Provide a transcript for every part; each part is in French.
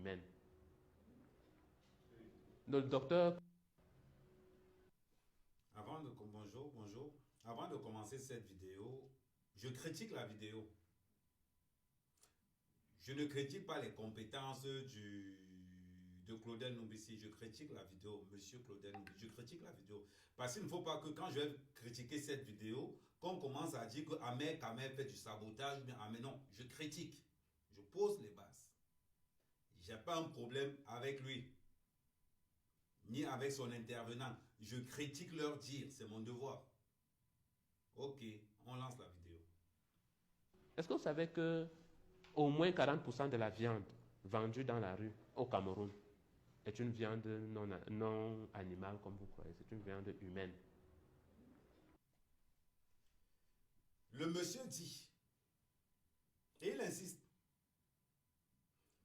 humaine. Le docteur... Bonjour. Avant de commencer cette vidéo, je critique la vidéo. Je ne critique pas les compétences de Claudel Nubissi. Je critique la vidéo, monsieur Claudel Nubissi. Je critique la vidéo. Parce qu'il ne faut pas que quand je vais critiquer cette vidéo, qu'on commence à dire que Ahmed Kamel fait du sabotage. Mais Ahmed, non, je critique. Je pose les bases. Je n'ai pas un problème avec lui, ni avec son intervenant. Je critique leur dire, c'est mon devoir. Ok, on lance la vidéo. Est-ce que vous savez que au moins 40% de la viande vendue dans la rue au Cameroun est une viande non animale comme vous croyez, c'est une viande humaine? Le monsieur dit, et il insiste,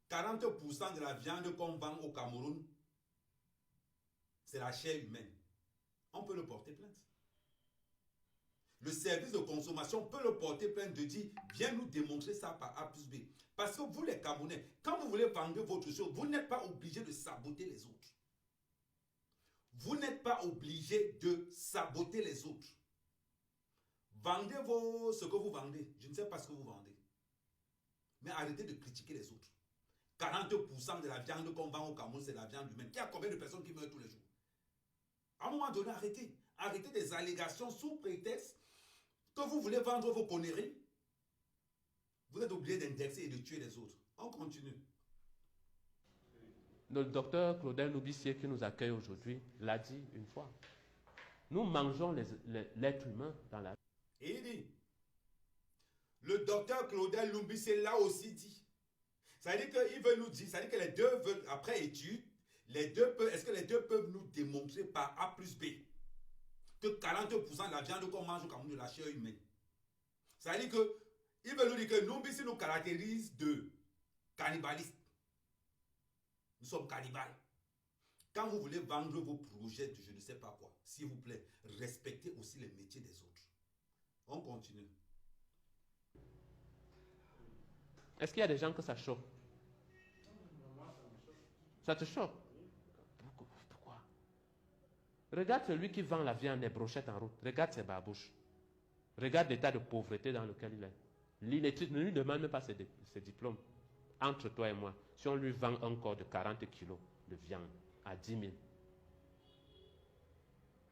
40% de la viande qu'on vend au Cameroun, c'est la chair humaine. On peut le porter plainte. Le service de consommation peut le porter plainte de dire, viens nous démontrer ça par A plus B. Parce que vous les Camerounais, quand vous voulez vendre votre chose, vous n'êtes pas obligé de saboter les autres. Vous n'êtes pas obligé de saboter les autres. Vendez ce que vous vendez. Je ne sais pas ce que vous vendez. Mais arrêtez de critiquer les autres. 40% de la viande qu'on vend au Cameroun, c'est la viande humaine. Il y a combien de personnes qui meurent tous les jours? À un moment donné, arrêtez. Arrêtez des allégations sous prétexte que vous voulez vendre vos conneries. Vous êtes obligé d'indexer et de tuer les autres. On continue. Le docteur Claudel Nubissi qui nous accueille aujourd'hui l'a dit une fois. Nous mangeons l'être humain dans la... Et il dit, le docteur Claudel Nubissi l'a aussi dit. Ça veut dire qu'il veut nous dire, ça veut dire que les deux veulent, après étude, est-ce que les deux peuvent nous démontrer par A plus B que 40% de la viande qu'on mange au Cameroun de la chair humaine? Ça veut dire que, il veut nous dire que Nubissi nous caractérise de cannibalistes. Nous sommes cannibales. Quand vous voulez vendre vos projets de je ne sais pas quoi, s'il vous plaît, respectez aussi les métiers des autres. On continue. Est-ce qu'il y a des gens que ça choque? Ça te choque? Pourquoi? Regarde celui qui vend la viande, les brochettes en route. Regarde ses babouches. Regarde l'état de pauvreté dans lequel il est. Il ne lui demande même pas ses diplômes. Entre toi et moi, si on lui vend un corps de 40 kilos de viande à 10 000,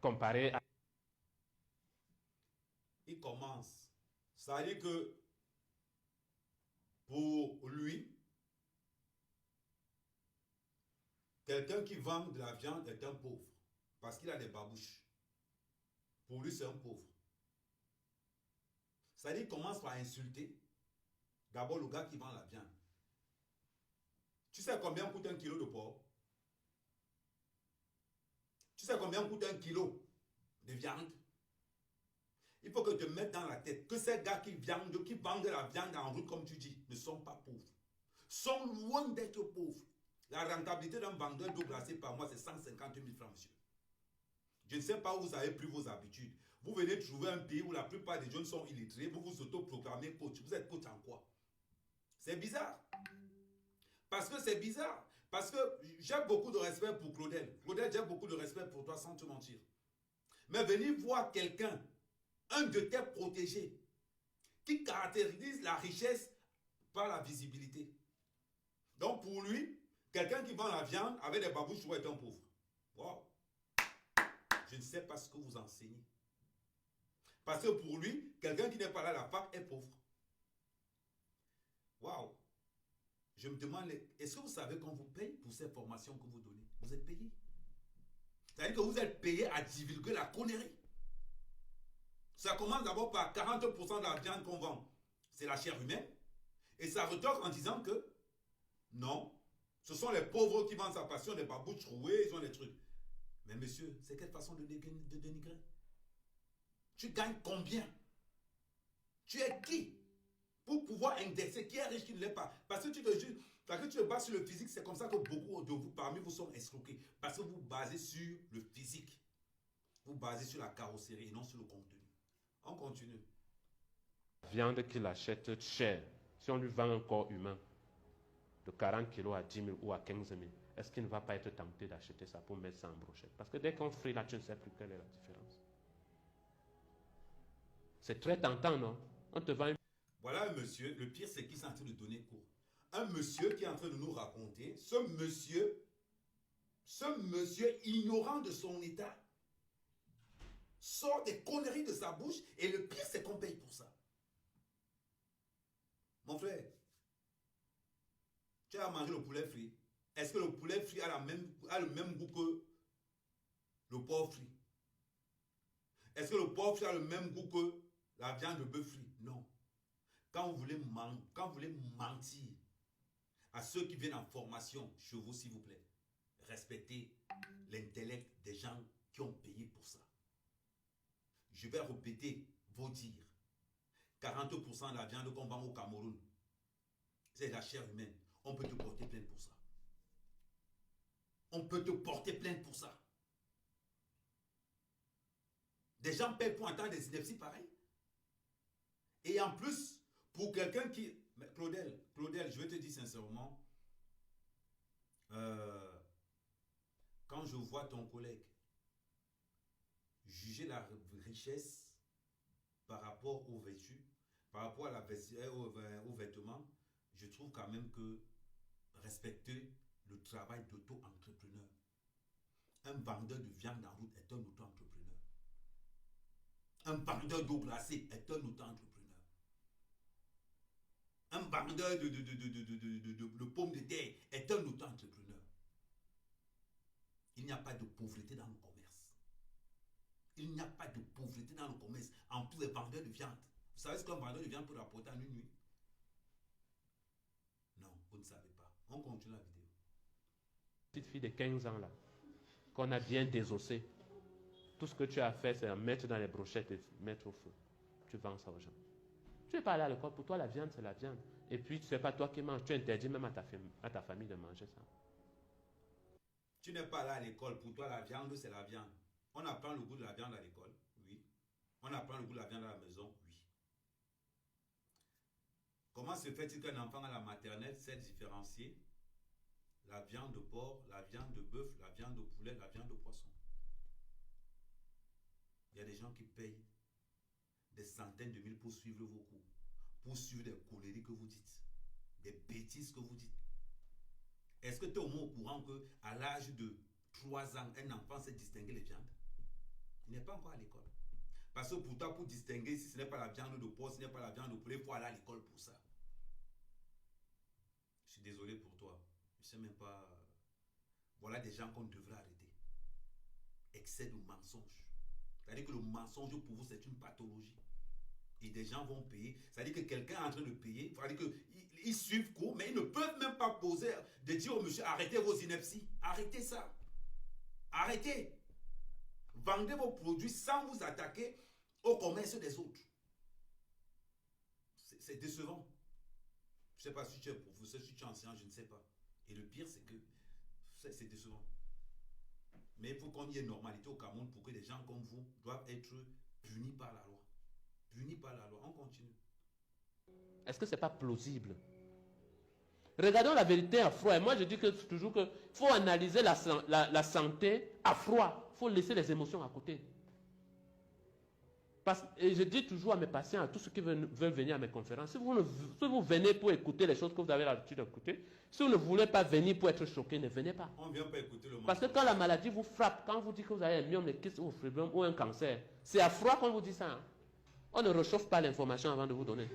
comparé à... Il commence. Ça veut dire que pour lui, quelqu'un qui vend de la viande est un pauvre. Parce qu'il a des babouches. Pour lui, c'est un pauvre. Ça veut dire qu'il commence par insulter d'abord le gars qui vend la viande. Tu sais combien coûte un kilo de porc? Tu sais combien coûte un kilo de viande? Il faut que tu te mettes dans la tête que ces gars qui vendent la viande en route, comme tu dis, ne sont pas pauvres. Sont loin d'être pauvres. La rentabilité d'un vendeur d'eau glacée par mois, c'est 150 000 francs, monsieur. Je ne sais pas où vous avez pris vos habitudes. Vous venez trouver un pays où la plupart des jeunes sont illettrés, vous vous autoproclamez coach. Vous êtes coach en quoi? C'est bizarre. Parce que c'est bizarre. Parce que j'ai beaucoup de respect pour Claudel. Claudel, j'ai beaucoup de respect pour toi, sans te mentir. Mais venir voir quelqu'un, un de tes protégés, qui caractérise la richesse par la visibilité. Donc pour lui, quelqu'un qui vend la viande avec des babouches doit être un pauvre. Wow. Je ne sais pas ce que vous enseignez. Parce que pour lui, quelqu'un qui n'est pas là à la fac est pauvre. Waouh. Je me demande, est-ce que vous savez qu'on vous paye pour ces formations que vous donnez? Vous êtes payé. C'est-à-dire que vous êtes payé à divulguer la connerie. Ça commence d'abord par 40% de la viande qu'on vend. C'est la chair humaine. Et ça retorque en disant que non, ce sont les pauvres qui vendent sa passion, des babouches trouées, ils ont des trucs. Mais monsieur, c'est quelle façon de dénigrer? Tu gagnes combien? Tu es qui pour pouvoir indexer qui est riche, qui ne l'est pas? Parce que tu te bases sur le physique, c'est comme ça que beaucoup de vous, parmi vous, sont escroqués. Parce que vous basez sur le physique. Vous basez sur la carrosserie et non sur le contenu. On continue. Viande qu'il achète chère, si on lui vend un corps humain, de 40 kilos à 10 000 ou à 15 000, est-ce qu'il ne va pas être tenté d'acheter ça pour mettre ça en brochette? Parce que dès qu'on frit là, tu ne sais plus quelle est la différence. C'est très tentant, non? On te vend une... Voilà un monsieur, le pire c'est qu'il est en train de donner cours. Un monsieur qui est en train de nous raconter, ce monsieur ignorant de son état, sort des conneries de sa bouche et le pire c'est qu'on paye pour ça. Mon frère, tu as mangé le poulet frit. Est-ce que le poulet frit a le même goût que le porc frit? Est-ce que le porc frit a le même goût que la viande de bœuf frit? Non. Quand vous voulez mentir à ceux qui viennent en formation chez vous, s'il vous plaît, respectez l'intellect des gens qui ont payé pour ça. Je vais répéter vos dires. 40% de la viande qu'on vend au Cameroun, c'est la chair humaine. On peut te porter plainte pour ça. On peut te porter plainte pour ça. Des gens payent pour entendre des inepties pareilles. Et en plus, pour quelqu'un qui... Mais Claudel, je vais te dire sincèrement, quand je vois ton collègue juger la richesse par rapport aux vêtus, par rapport à aux vêtements, je trouve quand même que respecter le travail d'auto-entrepreneur. Un vendeur de viande en route est un auto-entrepreneur. Un vendeur d'eau glacée est un auto-entrepreneur. Un vendeur de pommes de terre est un auto-entrepreneur. Il n'y a pas de pauvreté dans le commerce. Il n'y a pas de pauvreté dans le commerce. En plus, les vendeurs de viande. Vous savez ce qu'un vendeur de viande peut rapporter en une nuit? Non, vous ne savez pas. On continue la vidéo. Petite fille de 15 ans là, qu'on a bien désossée. Tout ce que tu as fait, c'est mettre dans les brochettes et mettre au feu. Tu vends ça aux gens. Tu n'es pas allé à l'école. Pour toi, la viande, c'est la viande. Et puis, ce n'est pas toi qui manges. Tu interdis même à ta famille de manger ça. Tu n'es pas allé à l'école. Pour toi, la viande, c'est la viande. On apprend le goût de la viande à l'école. Oui. On apprend le goût de la viande à la maison. Oui. Comment se fait-il qu'un enfant à la maternelle sait différencier la viande de porc, la viande de bœuf, la viande de poulet, la viande de poisson? Il y a des gens qui payent des centaines de mille pour suivre vos cours, pour suivre des conneries que vous dites, des bêtises que vous dites. Est-ce que tu es au moins au courant qu'à l'âge de 3 ans, un enfant sait distinguer les viandes? Il n'est pas encore à l'école. Parce que pour toi, pour distinguer si ce n'est pas la viande de porc, si ce n'est pas la viande de poulet, il faut aller à l'école pour ça. Je suis désolé pour toi. Je ne sais même pas. Voilà des gens qu'on devrait arrêter. Excès de mensonge. C'est-à-dire que le mensonge pour vous, c'est une pathologie. Et des gens vont payer. C'est-à-dire que quelqu'un est en train de payer. C'est-à-dire qu'ils suivent cours, mais ils ne peuvent même pas poser, de dire au monsieur, arrêtez vos inepties. Arrêtez ça. Arrêtez. Vendez vos produits sans vous attaquer au commerce des autres. C'est décevant. Je ne sais pas si tu es professeur, si tu es enseignant, je ne sais pas. Et le pire, c'est que c'est décevant. Mais il faut qu'on y ait normalité au Cameroun pour que des gens comme vous doivent être punis par la loi. Punis par la loi. On continue. Est-ce que ce n'est pas plausible? Regardons la vérité à froid. Et moi, je dis toujours qu'il faut analyser la santé à froid. Il faut laisser les émotions à côté. Et je dis toujours à mes patients, à tous ceux qui veulent venir à mes conférences, si vous venez pour écouter les choses que vous avez l'habitude d'écouter, si vous ne voulez pas venir pour être choqué, ne venez pas. On ne vient pas écouter le mensonge. Parce que quand la maladie vous frappe, quand vous dites que vous avez un myome, des kystes ou fibrome ou un cancer, c'est à froid qu'on vous dit ça. Hein. On ne réchauffe pas l'information avant de vous donner.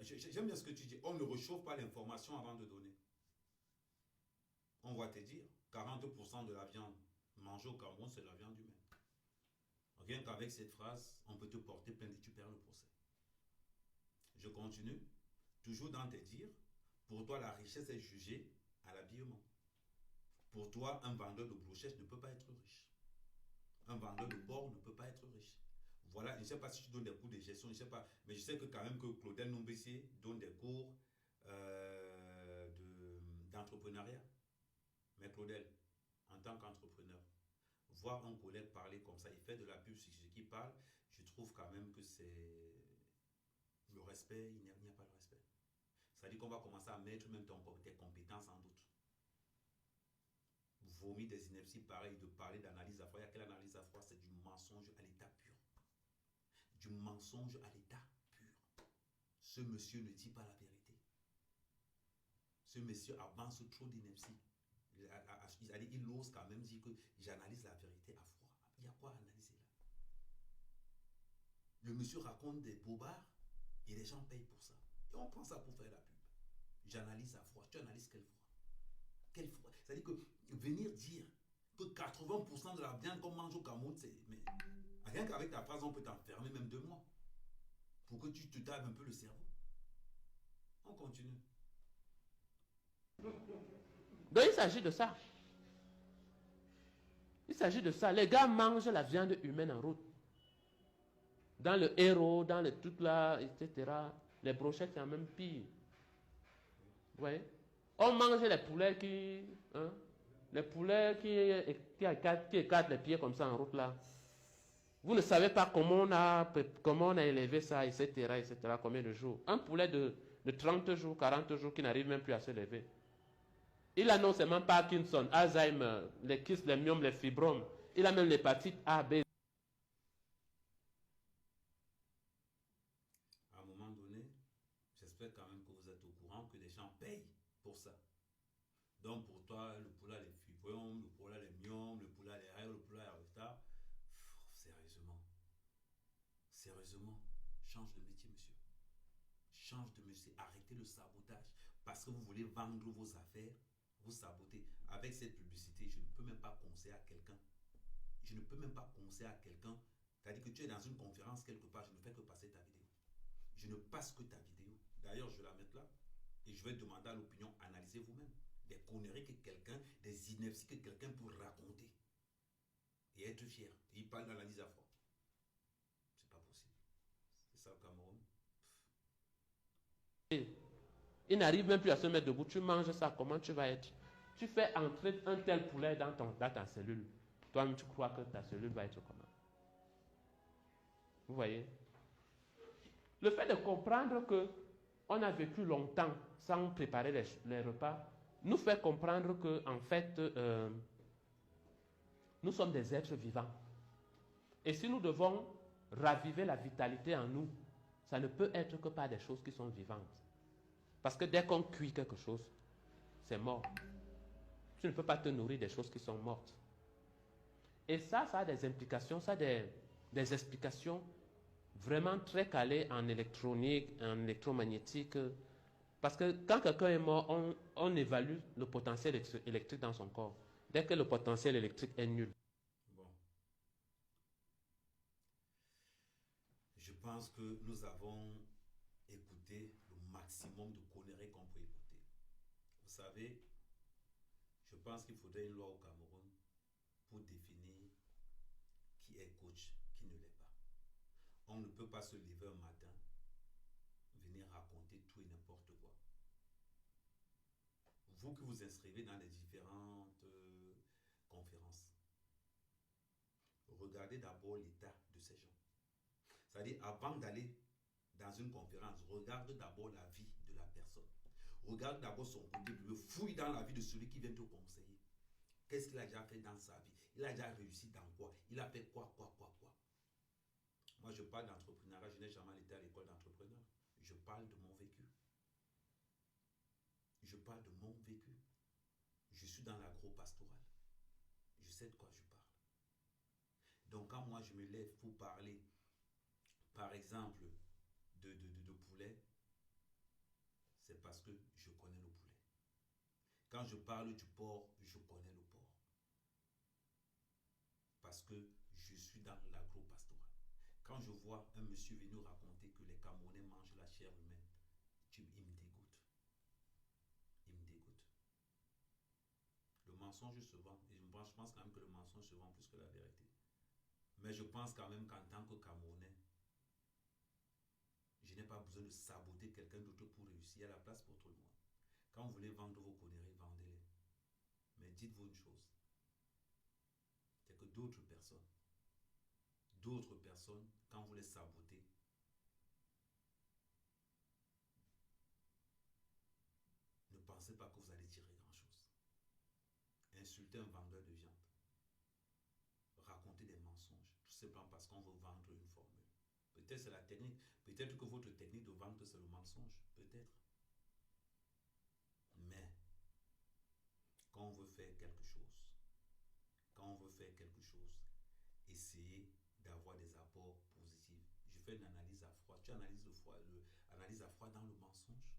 J'aime bien ce que tu dis. On ne réchauffe pas l'information avant de donner. On va te dire, 40% de la viande mangée au Cameroun, c'est de la viande humaine. Rien qu'avec cette phrase, on peut te porter plainte et tu perds le procès. Je continue. Toujours dans tes dires, pour toi, la richesse est jugée à l'habillement. Pour toi, un vendeur de brochettes ne peut pas être riche. Un vendeur de porc ne peut pas être riche. Voilà, je ne sais pas si tu donnes des cours de gestion, je ne sais pas, mais je sais que quand même que Claudel Nombessier donne des cours d'entrepreneuriat. Mais Claudel, en tant qu'entrepreneur, voir un collègue parler comme ça, il fait de la pub sur ce qui parle, je trouve quand même que c'est le respect, il n'y a pas de respect. C'est-à-dire qu'on va commencer à mettre même tes compétences en doute. Vomir des inepties pareilles, de parler d'analyse à froid. Il y a quelle analyse à froid? C'est du mensonge à l'état pur. Du mensonge à l'état pur. Ce monsieur ne dit pas la vérité. Ce monsieur avance trop d'inepties. Il ose quand même dire que j'analyse la vérité à froid. Il y a quoi à analyser là? Le monsieur raconte des bobards et les gens payent pour ça. Et on prend ça pour faire la pub. J'analyse à froid. Tu analyses quel froid? Quel froid? C'est-à-dire que venir dire que 80% de la viande qu'on mange au Cameroun, c'est... Mais rien qu'avec ta phrase, on peut t'enfermer même 2 mois. Pour que tu te taves un peu le cerveau. On continue. Donc il s'agit de ça. Il s'agit de ça. Les gars mangent la viande humaine en route. Dans le héros, dans les trucs là, etc. Les brochettes, c'est même pire. Vous voyez? On mange les poulets qui... Hein, les poulets qui écartent les pieds comme ça en route là. Vous ne savez pas comment on a élevé ça, etc., etc., combien de jours. Un poulet de 30 jours, 40 jours qui n'arrive même plus à se lever. Il a non seulement Parkinson, Alzheimer, les kystes, les myomes, les fibromes. Il a même l'hépatite A, B. À un moment donné, j'espère quand même que vous êtes au courant que les gens payent pour ça. Donc pour toi, le poulet, les fibromes, le poulet, les myomes, le poulet, les rêves, le poulet, les retard. Sérieusement. Sérieusement. Change de métier, monsieur. Change de métier. Arrêtez le sabotage. Parce que vous voulez vendre vos affaires, vous sabotez. Avec cette publicité, je ne peux même pas conseiller à quelqu'un. Je ne peux même pas conseiller à quelqu'un. C'est-à-dire que tu es dans une conférence quelque part, je ne fais que passer ta vidéo. Je ne passe que ta vidéo. D'ailleurs, je vais la mettre là. Et je vais demander à l'opinion, analysez vous-même. Des conneries que quelqu'un, des inepties que quelqu'un peut raconter. Et être fier. Et il parle d'analyse à froid. C'est pas possible. C'est ça au Cameroun. Il n'arrive même plus à se mettre debout. Tu manges ça, comment tu vas être? Tu fais entrer un tel poulet dans ta cellule. Toi-même, tu crois que ta cellule va être comment? Vous voyez? Le fait de comprendre que on a vécu longtemps sans préparer les repas nous fait comprendre que, en fait, nous sommes des êtres vivants. Et si nous devons raviver la vitalité en nous, ça ne peut être que par des choses qui sont vivantes. Parce que dès qu'on cuit quelque chose, c'est mort. Tu ne peux pas te nourrir des choses qui sont mortes. Et ça a des implications, ça a des explications vraiment très calées en électronique, en électromagnétique. Parce que quand quelqu'un est mort, on évalue le potentiel électrique dans son corps. Dès que le potentiel électrique est nul. Bon. Je pense que nous avons écouté le maximum de conneries qu'on peut écouter. Vous savez, je pense qu'il faudrait une loi au Cameroun pour définir qui est coach, qui ne l'est pas. On ne peut pas se lever un matin, venir raconter tout et n'importe quoi. Vous qui vous inscrivez dans les différentes conférences, regardez d'abord l'état de ces gens. C'est-à-dire, avant d'aller dans une conférence, regarde d'abord la vie de la personne. Regarde d'abord son côté bleu, fouille dans la vie de celui qui vient te conseiller. Qu'est-ce qu'il a déjà fait dans sa vie? Il a déjà réussi dans quoi? Il a fait quoi? Moi, je parle d'entrepreneuriat, je n'ai jamais été à l'école d'entrepreneur. Je parle de mon vécu. Je parle de mon vécu. Je suis dans l'agro-pastoral. Je sais de quoi je parle. Donc, quand moi, je me lève pour parler, par exemple, de poulet, c'est parce que je connais le poulet. Quand je parle du porc, je connais le porc. Parce que je suis dans l'agro-pastoral. Quand je vois un monsieur venir raconter que les Camerounais mangent la chair humaine, il me dégoûte. Il me dégoûte. Le mensonge se vend. Et je pense quand même que le mensonge se vend plus que la vérité. Mais je pense quand même qu'en tant que Camerounais, je n'ai pas besoin de saboter quelqu'un d'autre pour réussir. Il y a la place pour tout le monde. Quand vous voulez vendre vos conneries, vendez-les. Mais dites-vous une chose. C'est que d'autres personnes, quand vous les sabotez, pensez pas que vous allez tirer grand-chose. Insulter un vendeur de viande. Raconter des mensonges. Tout simplement parce qu'on veut vendre une formule. Peut-être c'est la technique. Peut-être que votre technique de vente, c'est le mensonge. Peut-être. Mais, quand on veut faire quelque chose, essayez d'avoir des apports positifs. Je fais une analyse à froid. Tu analyses analyse à froid dans le mensonge.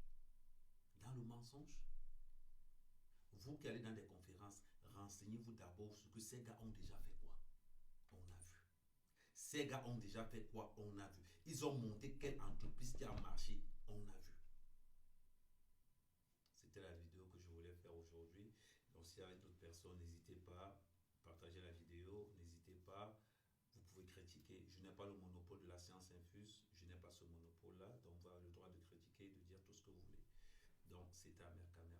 Dans le mensonge. Vous qui allez dans des conférences, renseignez-vous d'abord sur ce que ces gars ont déjà fait quoi. On a vu. Ces gars ont déjà fait quoi? On a vu. Ils ont monté quelle entreprise qui a marché? On a vu. C'était la vidéo que je voulais faire aujourd'hui. Donc s'il y avait d'autres personnes, n'hésitez pas à partager la vidéo. N'hésitez pas. Vous pouvez critiquer. Je n'ai pas le monopole de la science infuse. Je n'ai pas ce monopole-là. Donc vous avez le droit de critiquer et de dire tout ce que vous voulez. Donc c'était Amer Caméra.